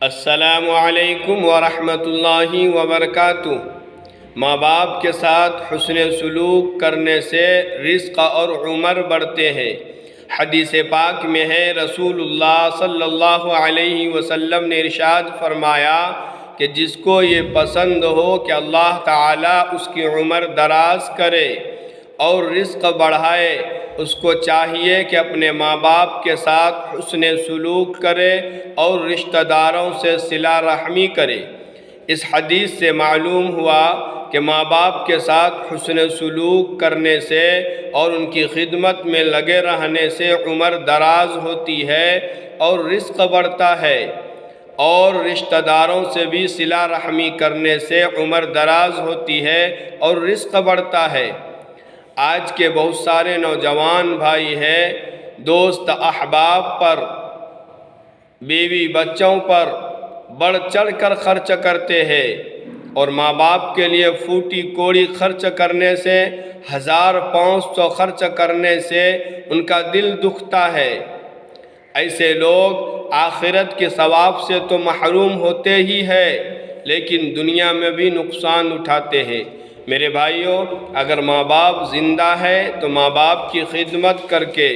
السلام علیکم ورحمۃ اللہ وبرکاتہ۔ ماں باپ کے ساتھ حسن سلوک کرنے سے رزق اور عمر بڑھتے ہیں۔ حدیث پاک میں ہے، رسول اللہ صلی اللہ علیہ وسلم نے ارشاد فرمایا کہ جس کو یہ پسند ہو کہ اللہ تعالیٰ اس کی عمر دراز کرے اور رزق بڑھائے، اس کو چاہیے کہ اپنے ماں باپ کے ساتھ حسن سلوک کرے اور رشتہ داروں سے صلہ رحمی کرے۔ اس حدیث سے معلوم ہوا کہ ماں باپ کے ساتھ حسن سلوک کرنے سے اور ان کی خدمت میں لگے رہنے سے عمر دراز ہوتی ہے اور رزق بڑھتا ہے، اور رشتہ داروں سے بھی صلہ رحمی کرنے سے عمر دراز ہوتی ہے اور رزق بڑھتا ہے۔ آج کے بہت سارے نوجوان بھائی ہیں، دوست احباب پر، بیوی بچوں پر بڑھ چڑھ کر خرچ کرتے ہیں، اور ماں باپ کے لیے پھوٹی کوڑی خرچ کرنے سے، 1500 خرچ کرنے سے ان کا دل دکھتا ہے۔ ایسے لوگ آخرت کے ثواب سے تو محروم ہوتے ہی ہیں، لیکن دنیا میں بھی نقصان اٹھاتے ہیں۔ میرے بھائیوں، اگر ماں باپ زندہ ہے تو ماں باپ کی خدمت کر کے